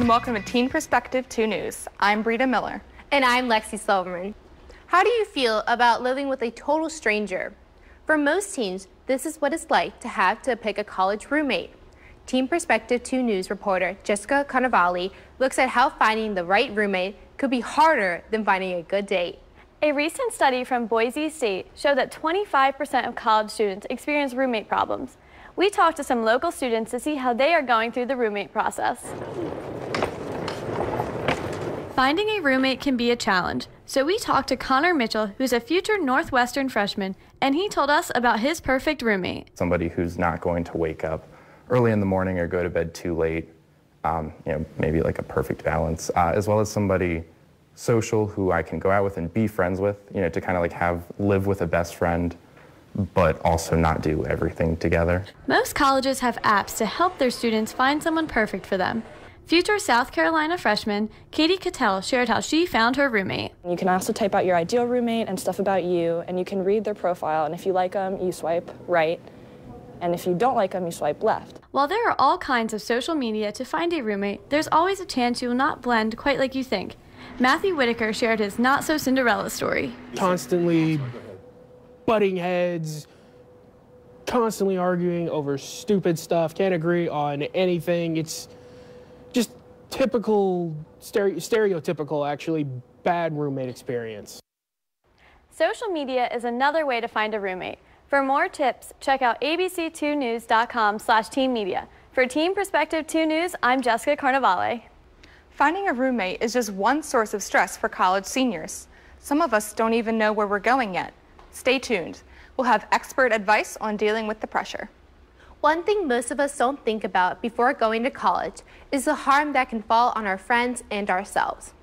and welcome to Teen Perspective 2 News. I'm Brita Miller. And I'm Lexi Silverman. How do you feel about living with a total stranger? For most teens, this is what it's like to have to pick a college roommate. Teen Perspective 2 News reporter Jessica Carnavale looks at how finding the right roommate could be harder than finding a good date. A recent study from Boise State showed that 25% of college students experience roommate problems. We talked to some local students to see how they are going through the roommate process. Finding a roommate can be a challenge, so we talked to Connor Mitchell, who's a future Northwestern freshman, and he told us about his perfect roommate. Somebody who's not going to wake up early in the morning or go to bed too late, maybe like a perfect balance, as well as somebody social who I can go out with and be friends with, to kind of like live with a best friend, but also not do everything together. Most colleges have apps to help their students find someone perfect for them. Future South Carolina freshman Katie Cattell shared how she found her roommate. You can also type out your ideal roommate and stuff about you, and you can read their profile, and if you like them, you swipe right, and if you don't like them, you swipe left. While there are all kinds of social media to find a roommate, there's always a chance you will not blend quite like you think. Matthew Whitaker shared his not-so-Cinderella story. Constantly butting heads, constantly arguing over stupid stuff, can't agree on anything. It's just typical, stereotypical, actually, bad roommate experience. Social media is another way to find a roommate. For more tips, check out abc2news.com/teenmedia. For Teen Perspective 2 News, I'm Jessica Carnavale. Finding a roommate is just one source of stress for college seniors. Some of us don't even know where we're going yet. Stay tuned. We'll have expert advice on dealing with the pressure. One thing most of us don't think about before going to college is the harm that can fall on our friends and ourselves.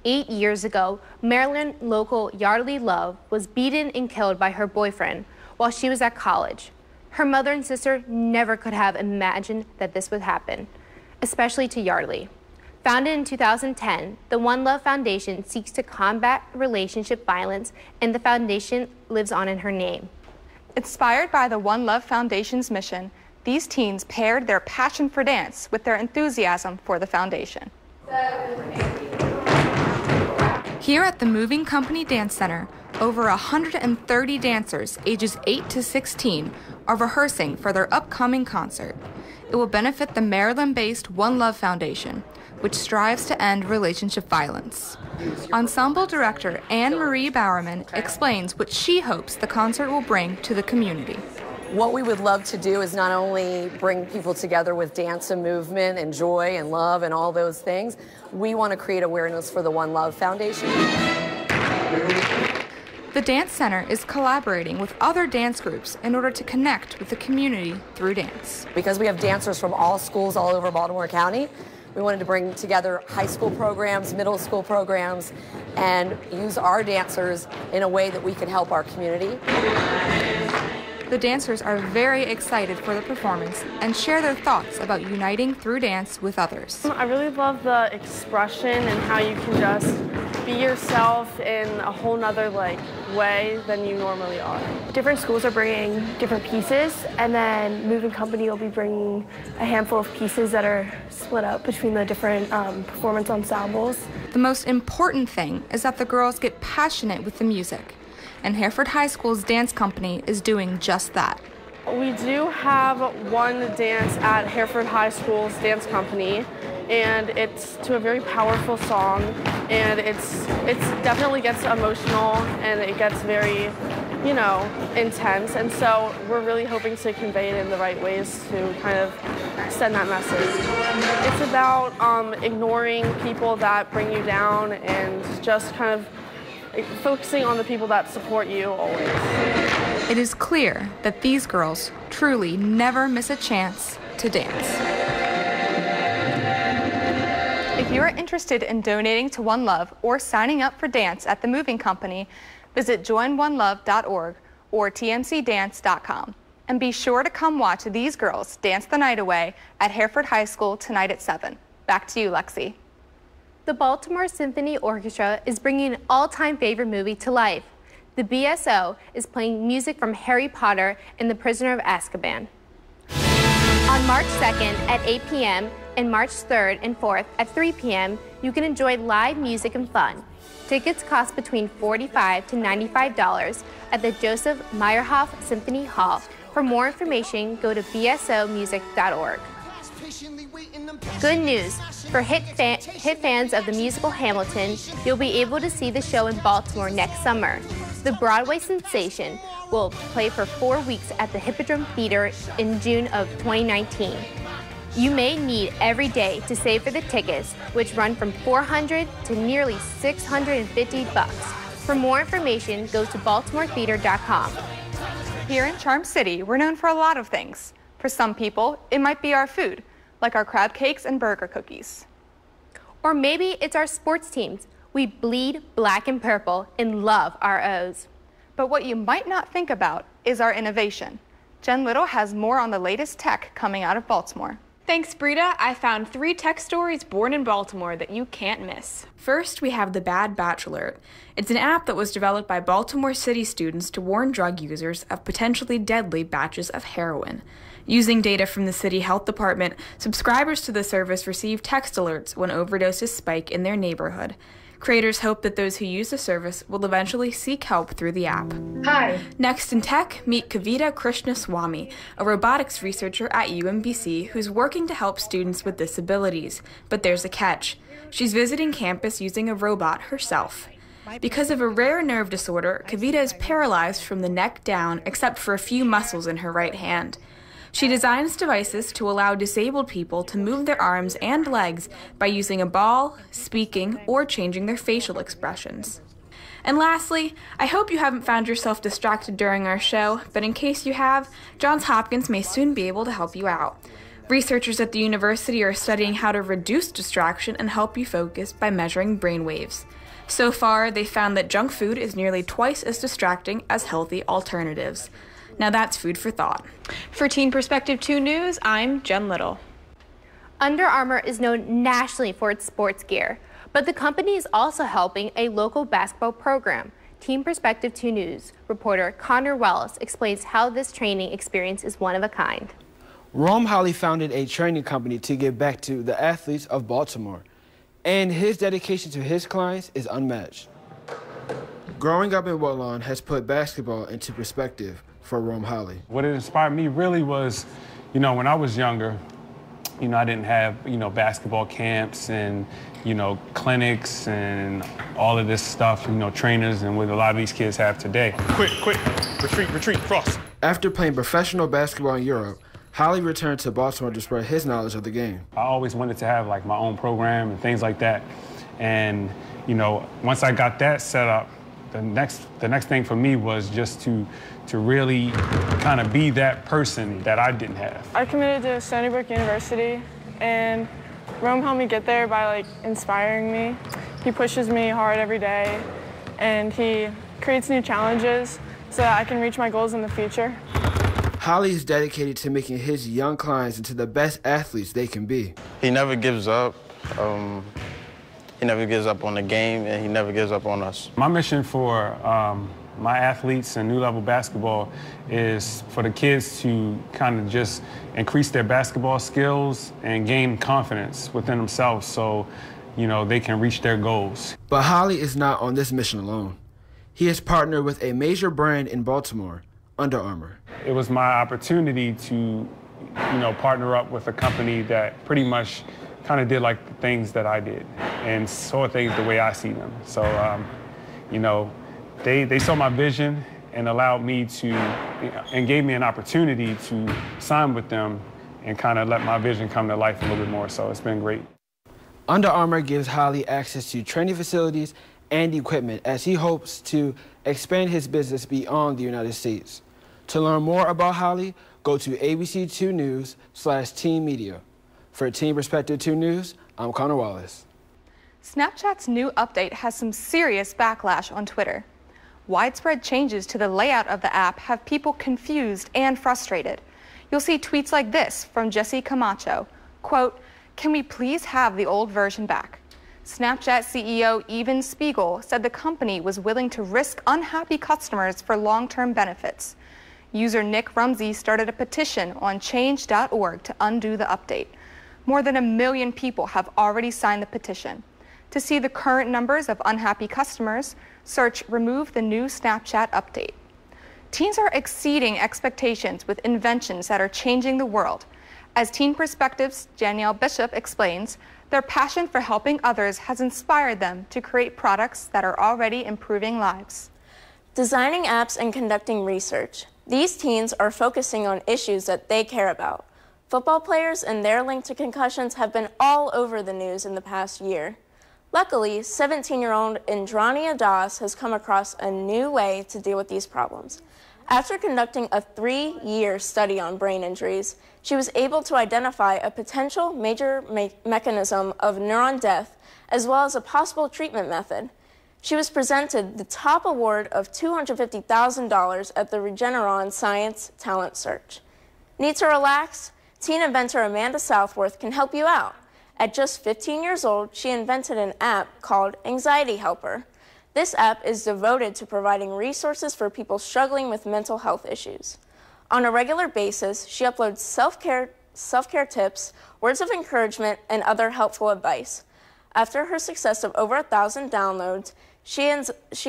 8 years ago, Maryland local Yardley Love was beaten and killed by her boyfriend while she was at college. Her mother and sister never could have imagined that this would happen, especially to Yardley. Founded in 2010, the One Love Foundation seeks to combat relationship violence, and the foundation lives on in her name. Inspired by the One Love Foundation's mission, these teens paired their passion for dance with their enthusiasm for the foundation. Here at the Moving Company Dance Center, over 130 dancers ages 8 to 16 are rehearsing for their upcoming concert. It will benefit the Maryland-based One Love Foundation, which strives to end relationship violence. Ensemble director Anne-Marie Bowerman explains what she hopes the concert will bring to the community. What we would love to do is not only bring people together with dance and movement and joy and love and all those things, we want to create awareness for the One Love Foundation. The Dance Center is collaborating with other dance groups in order to connect with the community through dance. Because we have dancers from all schools all over Baltimore County, we wanted to bring together high school programs, middle school programs, and use our dancers in a way that we could help our community. The dancers are very excited for the performance and share their thoughts about uniting through dance with others. I really love the expression and how you can just be yourself in a whole nother way than you normally are. Different schools are bringing different pieces, and then Moving Company will be bringing a handful of pieces that are split up between the different performance ensembles. The most important thing is that the girls get passionate with the music, and Hereford High School's dance company is doing just that. We do have one dance at Hereford High School's dance company, and it's to a very powerful song, and it's definitely gets emotional, and it gets very, intense, and so we're really hoping to convey it in the right ways to kind of send that message. It's about ignoring people that bring you down and just kind of focusing on the people that support you always. It is clear that these girls truly never miss a chance to dance. If you are interested in donating to One Love or signing up for dance at the Moving Company, visit joinonelove.org or tmcdance.com. And be sure to come watch these girls dance the night away at Hereford High School tonight at 7. Back to you, Lexi. The Baltimore Symphony Orchestra is bringing an all-time favorite movie to life. The BSO is playing music from Harry Potter and the Prisoner of Azkaban. On March 2nd at 8 p.m. and March 3rd and 4th at 3 p.m., you can enjoy live music and fun. Tickets cost between $45 to $95 at the Joseph Meyerhoff Symphony Hall. For more information, go to bsomusic.org. Good news. For hit fans of the musical Hamilton, you'll be able to see the show in Baltimore next summer. The Broadway sensation will play for 4 weeks at the Hippodrome Theater in June of 2019. You may need every day to save for the tickets, which run from $400 to nearly $650. For more information, go to baltimoretheater.com. Here in Charm City, we're known for a lot of things. For some people, it might be our food, like our crab cakes and burger cookies. Or maybe it's our sports teams. We bleed black and purple and love our O's. But what you might not think about is our innovation. Jen Little has more on the latest tech coming out of Baltimore. Thanks, Brita. I found 3 tech stories born in Baltimore that you can't miss. First, we have the Bad Batch Alert. It's an app that was developed by Baltimore City students to warn drug users of potentially deadly batches of heroin. Using data from the city health department, subscribers to the service receive text alerts when overdoses spike in their neighborhood. Creators hope that those who use the service will eventually seek help through the app. Hi. Next in tech, meet Kavita Krishnaswamy, a robotics researcher at UMBC who's working to help students with disabilities. But there's a catch. She's visiting campus using a robot herself. Because of a rare nerve disorder, Kavita is paralyzed from the neck down except for a few muscles in her right hand. She designs devices to allow disabled people to move their arms and legs by using a ball, speaking, or changing their facial expressions. And lastly, I hope you haven't found yourself distracted during our show, but in case you have, Johns Hopkins may soon be able to help you out. Researchers at the university are studying how to reduce distraction and help you focus by measuring brain waves. So far, they found that junk food is nearly twice as distracting as healthy alternatives. Now that's food for thought. For Teen Perspective 2 News, I'm Jen Little. Under Armour is known nationally for its sports gear, but the company is also helping a local basketball program. Teen Perspective 2 News reporter Connor Wells explains how this training experience is one of a kind. Rome Holley founded a training company to give back to the athletes of Baltimore, and his dedication to his clients is unmatched. Growing up in Woodlawn has put basketball into perspective for Rome Holley. What inspired me really was, when I was younger, I didn't have, basketball camps and, clinics and all of this stuff, trainers and what a lot of these kids have today. Quick, retreat, cross. After playing professional basketball in Europe, Holley returned to Baltimore to spread his knowledge of the game. I always wanted to have my own program and things like that. And, once I got that set up, the next thing for me was just to really kind of be that person that I didn't have. I committed to Stony Brook University, and Rome helped me get there by inspiring me. He pushes me hard every day, and he creates new challenges so that I can reach my goals in the future. Holley is dedicated to making his young clients into the best athletes they can be. He never gives up. He never gives up on the game, and he never gives up on us. My mission for my athletes in New Level Basketball is for the kids to kind of just increase their basketball skills and gain confidence within themselves so, they can reach their goals. But Holley is not on this mission alone. He has partnered with a major brand in Baltimore, Under Armour. It was my opportunity to, partner up with a company that pretty much kind of did the things that I did and saw things the way I see them. So, they saw my vision and allowed me to, and gave me an opportunity to sign with them and kind of let my vision come to life a little bit more. So it's been great. Under Armour gives Holley access to training facilities and equipment as he hopes to expand his business beyond the United States. To learn more about Holley, go to ABC2 News/Teen Media. For Teen Perspective 2 News, I'm Connor Wallace. Snapchat's new update has some serious backlash on Twitter. Widespread changes to the layout of the app have people confused and frustrated. You'll see tweets like this from Jesse Camacho, quote, "Can we please have the old version back?" Snapchat CEO Evan Spiegel said the company was willing to risk unhappy customers for long-term benefits. User Nick Rumsey started a petition on change.org to undo the update. More than 1 million people have already signed the petition. To see the current numbers of unhappy customers, search Remove the New Snapchat Update. Teens are exceeding expectations with inventions that are changing the world. As Teen Perspective's Danielle Bishop explains, their passion for helping others has inspired them to create products that are already improving lives. Designing apps and conducting research. These teens are focusing on issues that they care about. Football players and their link to concussions have been all over the news in the past year. Luckily, 17-year-old Indrania Das has come across a new way to deal with these problems. After conducting a 3-year study on brain injuries, she was able to identify a potential major mechanism of neuron death, as well as a possible treatment method. She was presented the top award of $250,000 at the Regeneron Science Talent Search. Need to relax? Teen inventor Amanda Southworth can help you out. At just 15 years old, she invented an app called Anxiety Helper. This app is devoted to providing resources for people struggling with mental health issues. On a regular basis, she uploads self-care tips, words of encouragement, and other helpful advice. After her success of over 1,000 downloads, she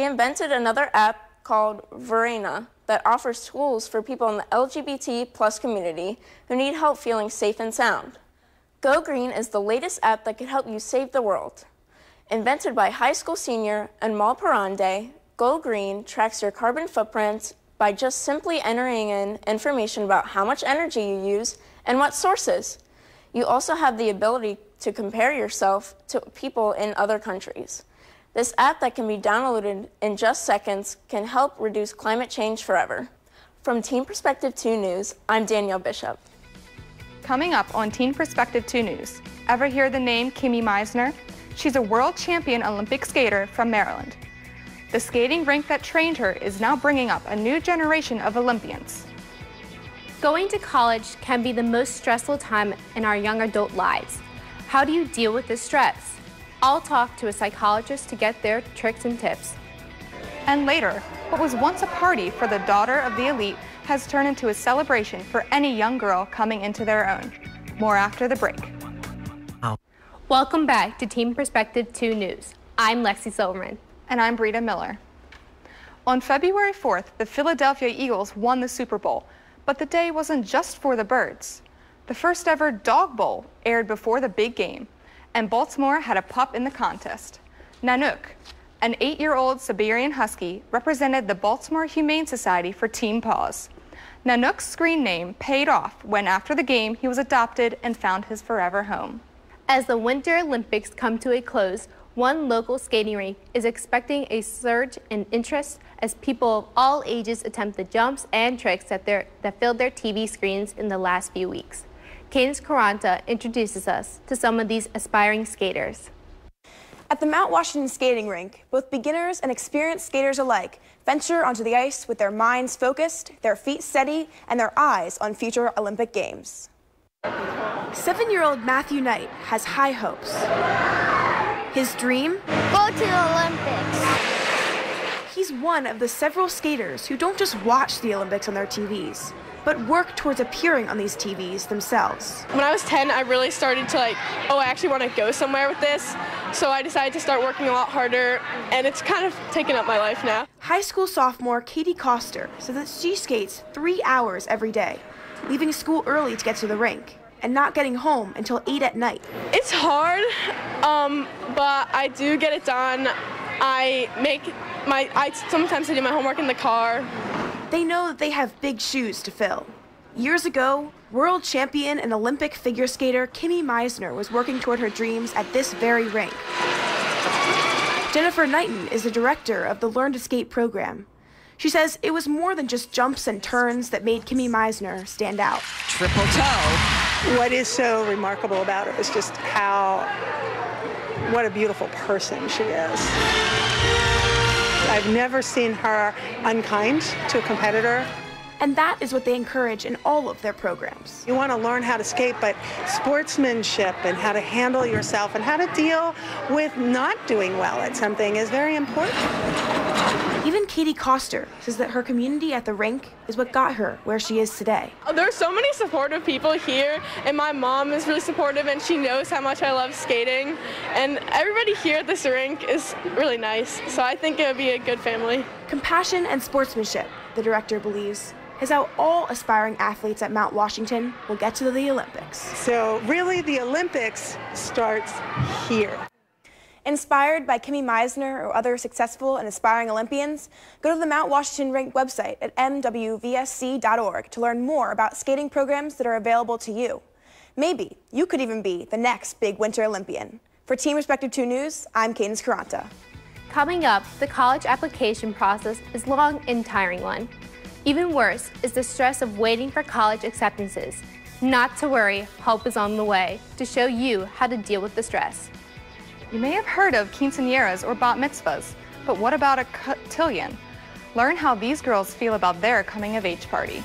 invented another app called Verena that offers tools for people in the LGBT+ community who need help feeling safe and sound. Go Green is the latest app that could help you save the world. Invented by high school senior Anmal Parande, Go Green tracks your carbon footprint by just simply entering in information about how much energy you use and what sources. You also have the ability to compare yourself to people in other countries. This app that can be downloaded in just seconds can help reduce climate change forever. From Teen Perspective 2 News, I'm Danielle Bishop. Coming up on Teen Perspective 2 News, ever hear the name Kimi Meisner? She's a world champion Olympic skater from Maryland. The skating rink that trained her is now bringing up a new generation of Olympians. Going to college can be the most stressful time in our young adult lives. How do you deal with this stress? I'll talk to a psychologist to get their tricks and tips. And later, what was once a party for the daughter of the elite has turned into a celebration for any young girl coming into their own. More after the break. Welcome back to Teen Perspective 2 News. I'm Lexi Silverman. And I'm Brita Miller. On February 4th, the Philadelphia Eagles won the Super Bowl, but the day wasn't just for the birds. The first ever Dog Bowl aired before the big game, and Baltimore had a pup in the contest. Nanook, an 8-year-old Siberian Husky, represented the Baltimore Humane Society for Team Paws. Nanook's screen name paid off when after the game he was adopted and found his forever home. As the Winter Olympics come to a close, one local skating rink is expecting a surge in interest as people of all ages attempt the jumps and tricks that filled their TV screens in the last few weeks. Cadence Caranta introduces us to some of these aspiring skaters. At the Mount Washington skating rink, both beginners and experienced skaters alike venture onto the ice with their minds focused, their feet steady, and their eyes on future Olympic Games. 7-year-old Matthew Knight has high hopes. His dream? Go to the Olympics. He's one of the several skaters who don't just watch the Olympics on their TVs, but work towards appearing on these TVs themselves. When I was 10, I really started to I actually want to go somewhere with this. So I decided to start working a lot harder, and it's kind of taken up my life now. High school sophomore Katie Coster says that she skates 3 hours every day, leaving school early to get to the rink, and not getting home until 8 at night. It's hard, but I do get it done. Sometimes I do my homework in the car. They know that they have big shoes to fill. Years ago, world champion and Olympic figure skater Kimi Meisner was working toward her dreams at this very rink. Jennifer Knighton is the director of the Learn to Skate program. She says it was more than just jumps and turns that made Kimi Meisner stand out. Triple toe. What is so remarkable about her is just what a beautiful person she is. I've never seen her unkind to a competitor. And that is what they encourage in all of their programs. You want to learn how to skate, but sportsmanship and how to handle yourself and how to deal with not doing well at something is very important. Even Katie Coster says that her community at the rink is what got her where she is today. There's so many supportive people here, and my mom is really supportive, and she knows how much I love skating. And everybody here at this rink is really nice, so I think it would be a good family. Compassion and sportsmanship, the director believes, is how all aspiring athletes at Mount Washington will get to the Olympics. So really, the Olympics starts here. Inspired by Kimmy Meisner or other successful and aspiring Olympians, go to the Mount Washington Rink website at mwvsc.org to learn more about skating programs that are available to you. Maybe you could even be the next big Winter Olympian. For Team Perspective 2 News, I'm Cadence Caranta. Coming up, the college application process is a long and tiring one. Even worse is the stress of waiting for college acceptances. Not to worry, help is on the way to show you how to deal with the stress. You may have heard of quinceañeras or bat mitzvahs, but what about a cotillion? Learn how these girls feel about their coming-of-age party.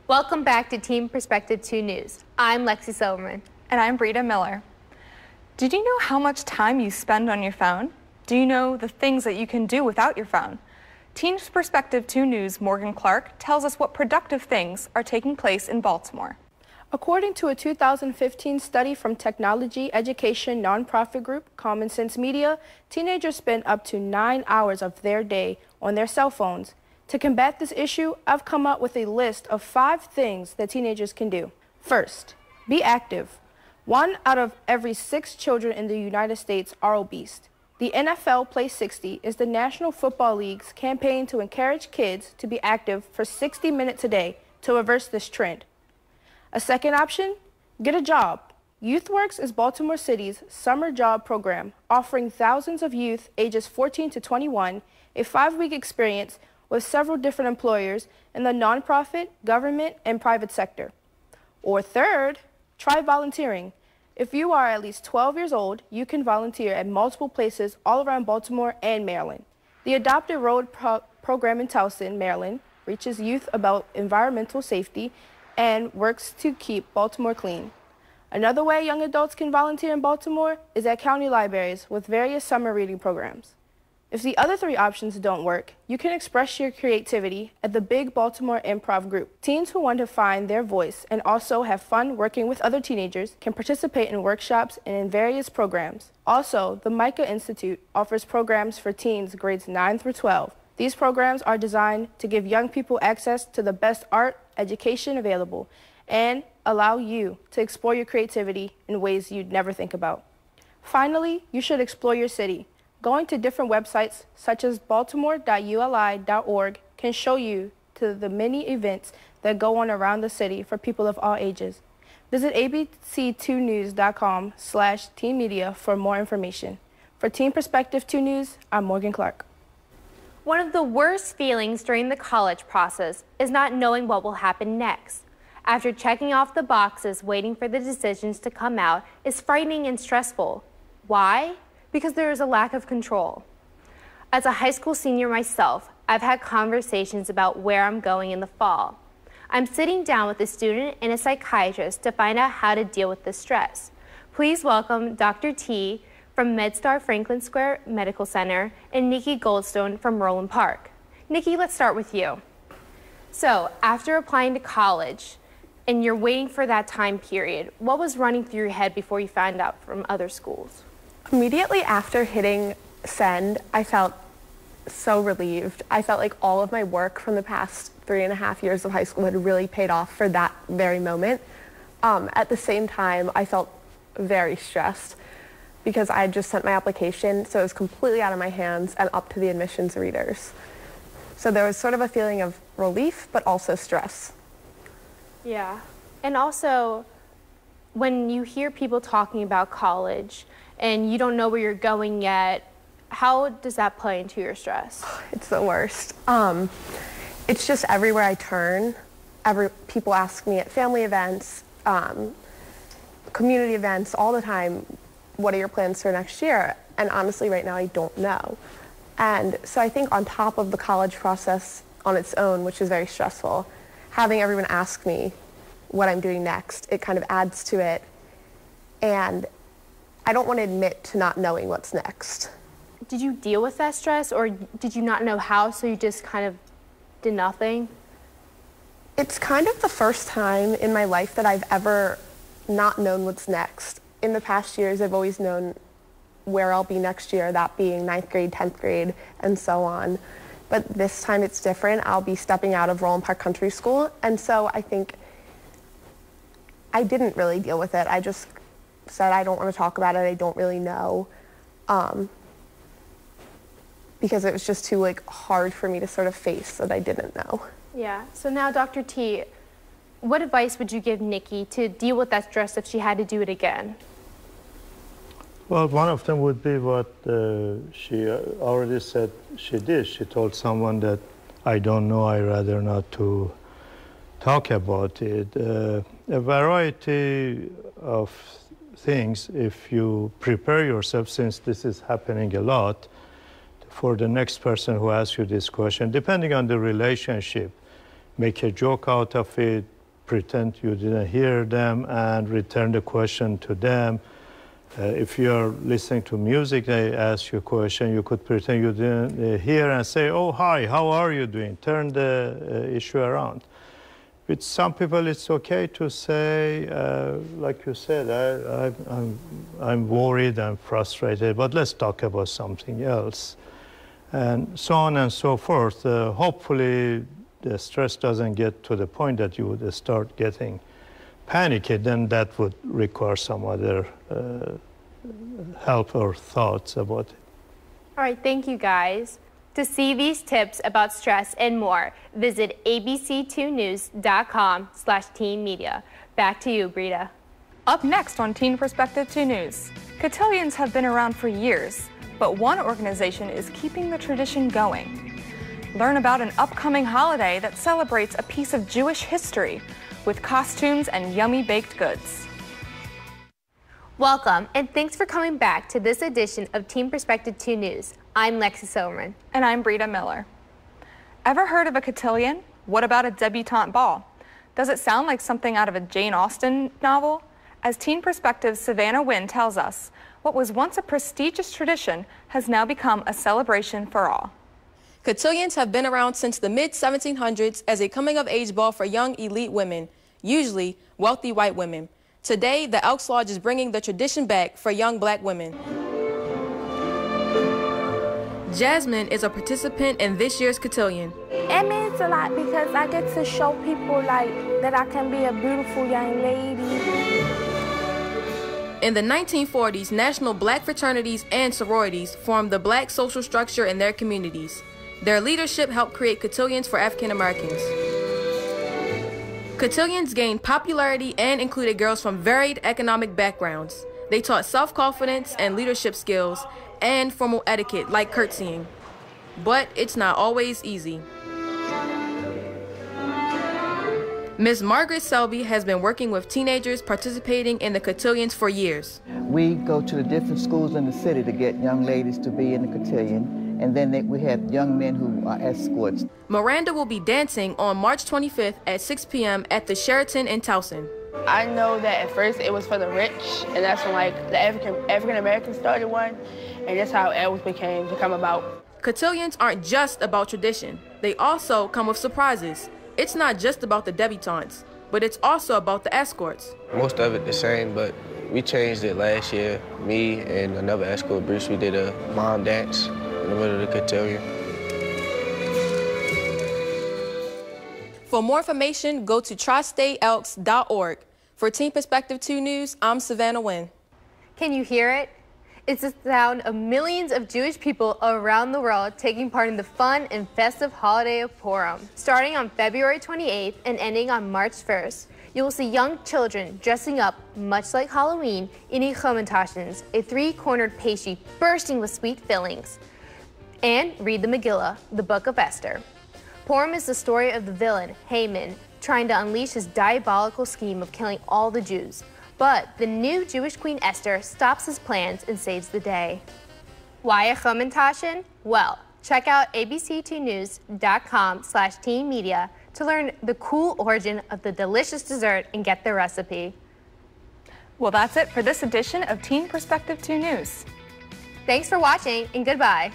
Welcome back to Team Perspective 2 News. I'm Lexi Silverman. And I'm Brita Miller. Did you know how much time you spend on your phone? Do you know the things that you can do without your phone? Team Perspective 2 News' Morgan Clark tells us what productive things are taking place in Baltimore. According to a 2015 study from technology education nonprofit group Common Sense Media, teenagers spend up to 9 hours of their day on their cell phones. To combat this issue, I've come up with a list of 5 things that teenagers can do. First, be active. 1 out of every 6 children in the United States are obese. The NFL Play 60 is the National Football League's campaign to encourage kids to be active for 60 minutes a day to reverse this trend. A second option, get a job. YouthWorks is Baltimore City's summer job program, offering thousands of youth ages 14 to 21 a 5-week experience with several different employers in the nonprofit, government, and private sector. Or third, try volunteering. If you are at least 12 years old, you can volunteer at multiple places all around Baltimore and Maryland. The Adopted Road program in Towson, Maryland, reaches youth about environmental safety and works to keep Baltimore clean. Another way young adults can volunteer in Baltimore is at county libraries with various summer reading programs. If the other 3 options don't work, you can express your creativity at the Big Baltimore Improv Group. Teens who want to find their voice and also have fun working with other teenagers can participate in workshops and in various programs. Also, the Micah Institute offers programs for teens grades 9 through 12. These programs are designed to give young people access to the best art, education available, and allow you to explore your creativity in ways you'd never think about. Finally, you should explore your city. Going to different websites such as baltimore.uli.org can show you to the many events that go on around the city for people of all ages. Visit abc2news.com/teen media for more information. For Team Perspective 2 News, I'm Morgan Clark. One of the worst feelings during the college process is not knowing what will happen next. After checking off the boxes, waiting for the decisions to come out is frightening and stressful. Why? Because there is a lack of control. As a high school senior myself, I've had conversations about where I'm going in the fall. I'm sitting down with a student and a psychiatrist to find out how to deal with this stress. Please welcome Dr. T from MedStar Franklin Square Medical Center and Nikki Goldstone from Roland Park. Nikki, let's start with you. So, after applying to college and you're waiting for that time period, what was running through your head before you found out from other schools? Immediately after hitting send, I felt so relieved. I felt like all of my work from the past 3.5 years of high school had really paid off for that very moment. At the same time, I felt very stressed because I had just sent my application, so it was completely out of my hands and up to the admissions readers. So there was sort of a feeling of relief, but also stress. Yeah, and also when you hear people talking about college and you don't know where you're going yet, how does that play into your stress? It's the worst. It's just everywhere I turn. People ask me at family events, community events, all the time, what are your plans for next year? And honestly, right now, I don't know. And so I think on top of the college process on its own, which is very stressful, having everyone ask me what I'm doing next, it kind of adds to it. And I don't want to admit to not knowing what's next. did you deal with that stress, or did you not know how, so you just kind of did nothing? It's kind of the first time in my life that I've ever not known what's next. In the past years, I've always known where I'll be next year, that being 9th grade, 10th grade, and so on. But this time it's different. I'll be stepping out of Roland Park Country School, and so I think I didn't really deal with it. I just said I don't want to talk about it, I don't really know, because it was just too hard for me to sort of face that I didn't know. Yeah, so now Dr. T, what advice would you give Nikki to deal with that stress if she had to do it again? Well, one of them would be what she already said she did. She told someone that I don't know, I rather not to talk about it. A variety of things, if you prepare yourself, since this is happening a lot, for the next person who asks you this question, depending on the relationship, make a joke out of it, pretend you didn't hear them, and return the question to them. If you're listening to music, they ask you a question, you could pretend you didn't hear and say, oh, hi, how are you doing? Turn the issue around. With some people, it's okay to say, like you said, I'm worried, I'm frustrated, but let's talk about something else. And so on and so forth. Hopefully, the stress doesn't get to the point that you would start getting panicky, then that would require some other help or thoughts about it. All right, thank you guys. To see these tips about stress and more, visit abc2news.com/teen media. Back to you, Brita. Up next on Teen Perspective 2 News, cotillions have been around for years, but one organization is keeping the tradition going. Learn about an upcoming holiday that celebrates a piece of Jewish history with costumes and yummy baked goods. Welcome, and thanks for coming back to this edition of Teen Perspective 2 News. I'm Lexi Silverman. And I'm Brita Miller. Ever heard of a cotillion? What about a debutante ball? Does it sound like something out of a Jane Austen novel? As Teen Perspective's Savannah Wynn tells us, what was once a prestigious tradition has now become a celebration for all. Cotillions have been around since the mid-1700s as a coming-of-age ball for young elite women, usually wealthy white women. Today, the Elks Lodge is bringing the tradition back for young black women. Jasmine is a participant in this year's cotillion. It means a lot because I get to show people that I can be a beautiful young lady. In the 1940s, national black fraternities and sororities formed the black social structure in their communities. Their leadership helped create cotillions for African Americans. Cotillions gained popularity and included girls from varied economic backgrounds. They taught self-confidence and leadership skills and formal etiquette like curtsying. But it's not always easy. Ms. Margaret Selby has been working with teenagers participating in the cotillions for years. We go to the different schools in the city to get young ladies to be in the cotillion, and then we have young men who are escorts. Miranda will be dancing on March 25th at 6 p.m. at the Sheraton in Towson. I know that at first it was for the rich, and that's when the African Americans started one, and that's how it became to come about. Cotillions aren't just about tradition. They also come with surprises. It's not just about the debutantes, but it's also about the escorts. Most of it the same, but we changed it last year. Me and another escort, Bruce, we did a mom dance in the middle of the cotillion. For more information, go to tristateelks.org. For Teen Perspective 2 News, I'm Savannah Wynn. Can you hear it? It's the sound of millions of Jewish people around the world taking part in the fun and festive holiday of Purim. Starting on February 28th and ending on March 1st, you will see young children dressing up, much like Halloween, eating chomintations, a three-cornered pastry bursting with sweet fillings, and read the Megillah, the Book of Esther. Purim is the story of the villain, Haman, trying to unleash his diabolical scheme of killing all the Jews. But the new Jewish Queen Esther stops his plans and saves the day. Why a chomintation? Well, check out abc2news.com/teen media to learn the cool origin of the delicious dessert and get the recipe. Well, that's it for this edition of Teen Perspective 2 News. Thanks for watching and goodbye.